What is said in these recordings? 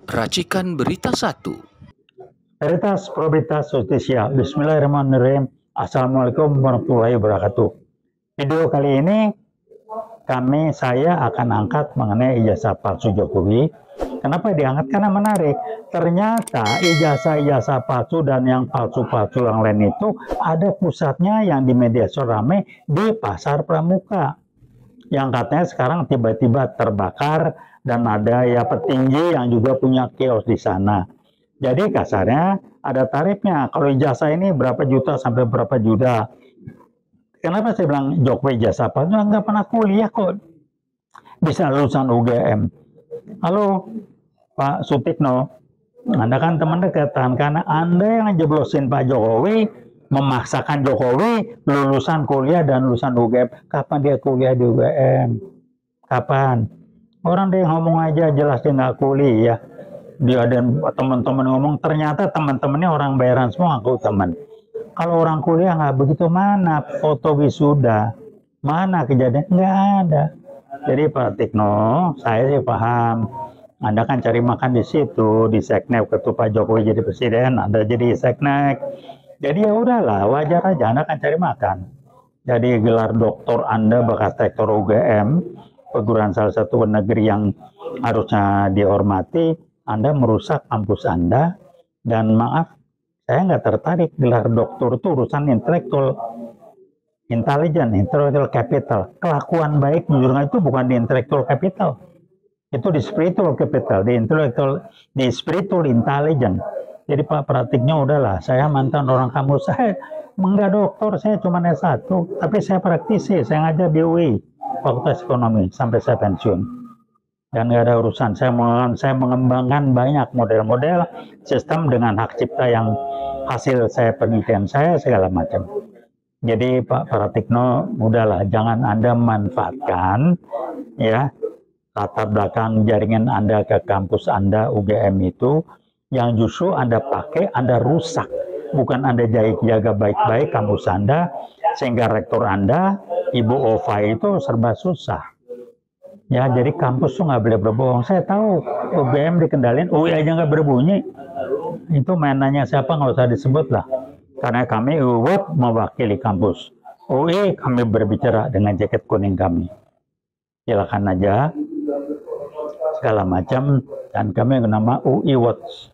Racikan Berita 1. Veritas Probitas Justisia. Bismillahirrahmanirrahim. Assalamualaikum warahmatullahi wabarakatuh. Video kali ini saya akan angkat mengenai ijazah palsu Jokowi. Kenapa diangkat? Karena menarik. Ternyata ijazah palsu dan yang palsu-palsu yang lain itu ada pusatnya yang di media sosial rame di Pasar Pramuka. Yang katanya sekarang tiba-tiba terbakar dan ada ya petinggi yang juga punya kios di sana. Jadi kasarnya ada tarifnya. Kalau ijazah ini berapa juta sampai berapa juta. Kenapa saya bilang Jokowi ijazah palsu? Nggak pernah kuliah kok. Bisa lulusan UGM. Halo Pak Sutikno, Anda kan teman dekatan karena Anda yang jeblosin Pak Jokowi, memaksakan Jokowi lulusan kuliah dan lulusan UGM. Kapan dia kuliah di UGM? Kapan? Orang dia ngomong aja jelas dia nggak kuliah. Dia dan teman-teman ngomong, ternyata teman-temannya orang bayaran semua, aku teman. Kalau orang kuliah nggak begitu, mana foto wisuda, mana kejadian, nggak ada. Jadi Pak Tikno, saya sih paham. Anda kan cari makan di situ, di Seknek, waktu Pak Jokowi jadi presiden, Anda jadi Seknek. Jadi ya udahlah, wajar aja Anda kan cari makan. Jadi gelar doktor Anda bekas rektor UGM, perguruan salah satu negeri yang harusnya dihormati, Anda merusak kampus Anda. Dan maaf, saya nggak tertarik. Gelar doktor itu urusan intelektual, intellectual capital. Kelakuan baik jujur itu bukan di intellectual capital, itu di spiritual capital, di spiritual intelligence. Jadi Pak Pratikno, udahlah, saya mantan orang kampus, saya enggak doktor, saya cuma S1, tapi saya praktisi, saya ngajar di UI, Fakultas Ekonomi, sampai saya pensiun. Dan nggak ada urusan, saya mengembangkan banyak model-model sistem dengan hak cipta yang hasil saya penelitian saya segala macam. Jadi Pak Pratikno, udahlah, jangan Anda manfaatkan ya latar belakang jaringan Anda ke kampus Anda UGM itu yang justru Anda pakai, Anda rusak. Bukan Anda jaga baik-baik kampus Anda sehingga rektor Anda, Ibu Ova itu serba susah. Ya, jadi kampus tuh nggak boleh berbohong. Saya tahu UGM dikendalin, UI aja nggak berbunyi. Itu mainannya siapa nggak usah disebut lah. Karena kami UWUD mewakili kampus. UI kami berbicara dengan jaket kuning kami. Silakan aja segala macam, dan kami nama UI Watch.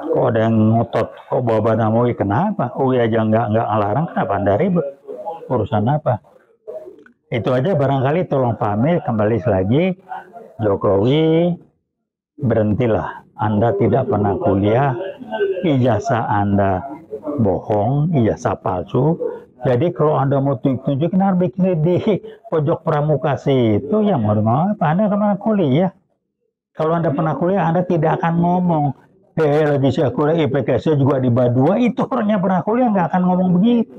Kok ada yang ngotot, kok bawa badan UI, kenapa? UI aja nggak ngelarang, kenapa Anda ribut? Urusan apa? Itu aja barangkali tolong pahami kembali lagi, Jokowi berhentilah. Anda tidak pernah kuliah, ijazah Anda bohong, ijazah palsu. Jadi kalau Anda mau tunjukin harus bikin di pojok pramuka itu, ya mau apa? Anda pernah kuliah. Kalau Anda pernah kuliah, Anda tidak akan ngomong, lagi saya kuliah IPK saya juga di bawah 2, itu orangnya pernah kuliah nggak akan ngomong begitu.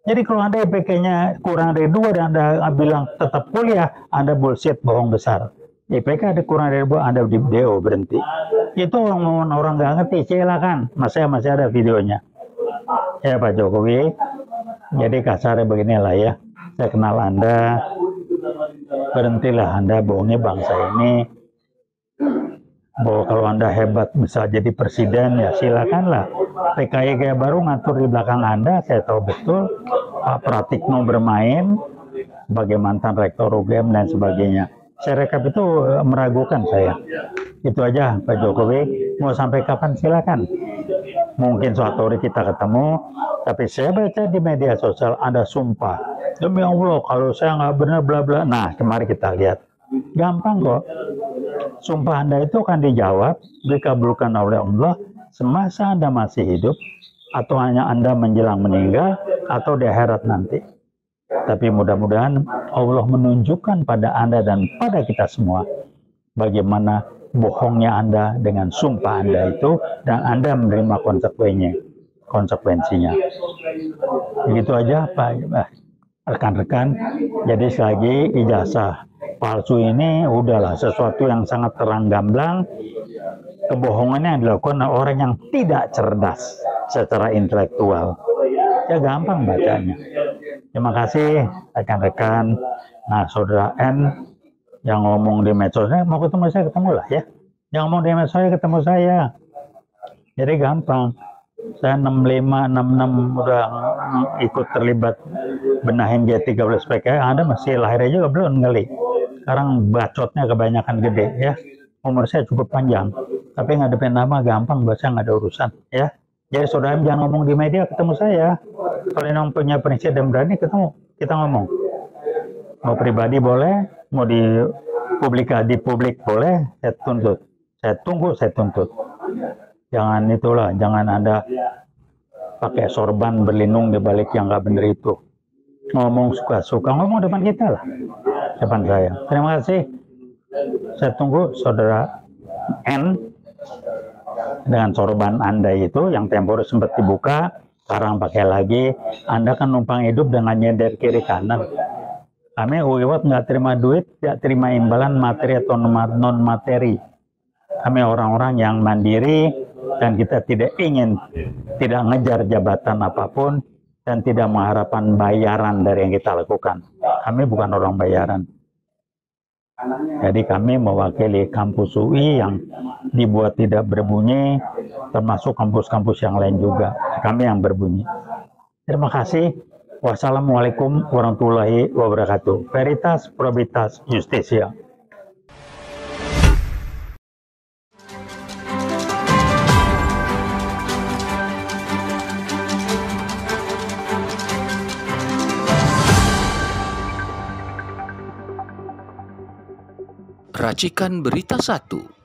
Jadi kalau Anda IPK-nya kurang dari 2 dan Anda bilang tetap kuliah, Anda bullshit, bohong besar. IPK ada kurang dari 2, Anda di DO, berhenti. Itu orang nggak ngerti, silakan. Masih ada videonya. Ya Pak Jokowi, jadi kasarnya beginilah ya. Saya kenal Anda, berhentilah Anda bohongi bangsa ini. Bahwa kalau Anda hebat bisa jadi presiden, ya silakanlah. PKI kayak baru ngatur di belakang Anda, saya tahu betul. Pak Pratikno bermain sebagai mantan rektor UGM dan sebagainya. Saya rekap itu meragukan saya. Itu aja Pak Jokowi, mau sampai kapan silakan. Mungkin suatu hari kita ketemu, tapi saya baca di media sosial ada sumpah. Demi Allah, kalau saya nggak benar bla bla. Nah, kemari kita lihat. Gampang kok. Sumpah Anda itu akan dijawab, dikabulkan oleh Allah semasa Anda masih hidup, atau hanya Anda menjelang meninggal, atau di akhirat nanti. Tapi mudah-mudahan Allah menunjukkan pada Anda dan pada kita semua bagaimana bohongnya Anda dengan sumpah Anda itu, dan Anda menerima konsekuensinya. Begitu aja Pak rekan-rekan. Jadi sekali lagi, ijazah palsu ini udahlah sesuatu yang sangat terang gamblang. Kebohongannya dilakukan oleh orang yang tidak cerdas secara intelektual. Ya gampang bacanya. Terima kasih rekan-rekan. Nah, saudara N yang ngomong di medsosnya, mau ketemu saya ketemu lah ya. Yang mau DM saya ketemu saya. Jadi gampang. Saya 65, 66 udah ikut terlibat benahin G13 PKI. Anda masih lahirnya juga belum kali. Sekarang bacotnya kebanyakan gede ya. Umur saya cukup panjang. Tapi ngadepin nama gampang, buat saya nggak ada urusan ya. Jadi saudara jangan ngomong di media, ketemu saya. Kalau yang punya prinsip dan berani ketemu, kita ngomong. Mau pribadi boleh, mau di publik boleh, saya tuntut. Saya tunggu, saya tuntut. Jangan itulah, jangan Anda pakai sorban berlindung di balik yang nggak benar itu. Ngomong suka-suka, ngomong depan kita lah. Depan saya. Terima kasih. Saya tunggu saudara N dengan sorban Anda itu yang tempo sempat dibuka, sekarang pakai lagi. Anda kan numpang hidup dengan nyender kiri kanan. Kami UIWAT nggak terima duit, nggak terima imbalan materi atau non materi. Kami orang-orang yang mandiri dan kita tidak ngejar jabatan apapun dan tidak mengharapkan bayaran dari yang kita lakukan. Kami bukan orang bayaran. Jadi kami mewakili kampus UI yang dibuat tidak berbunyi, termasuk kampus-kampus yang lain juga. Kami yang berbunyi. Terima kasih. Wassalamualaikum warahmatullahi wabarakatuh. Veritas, probitas, justisia. Racikan Berita 1.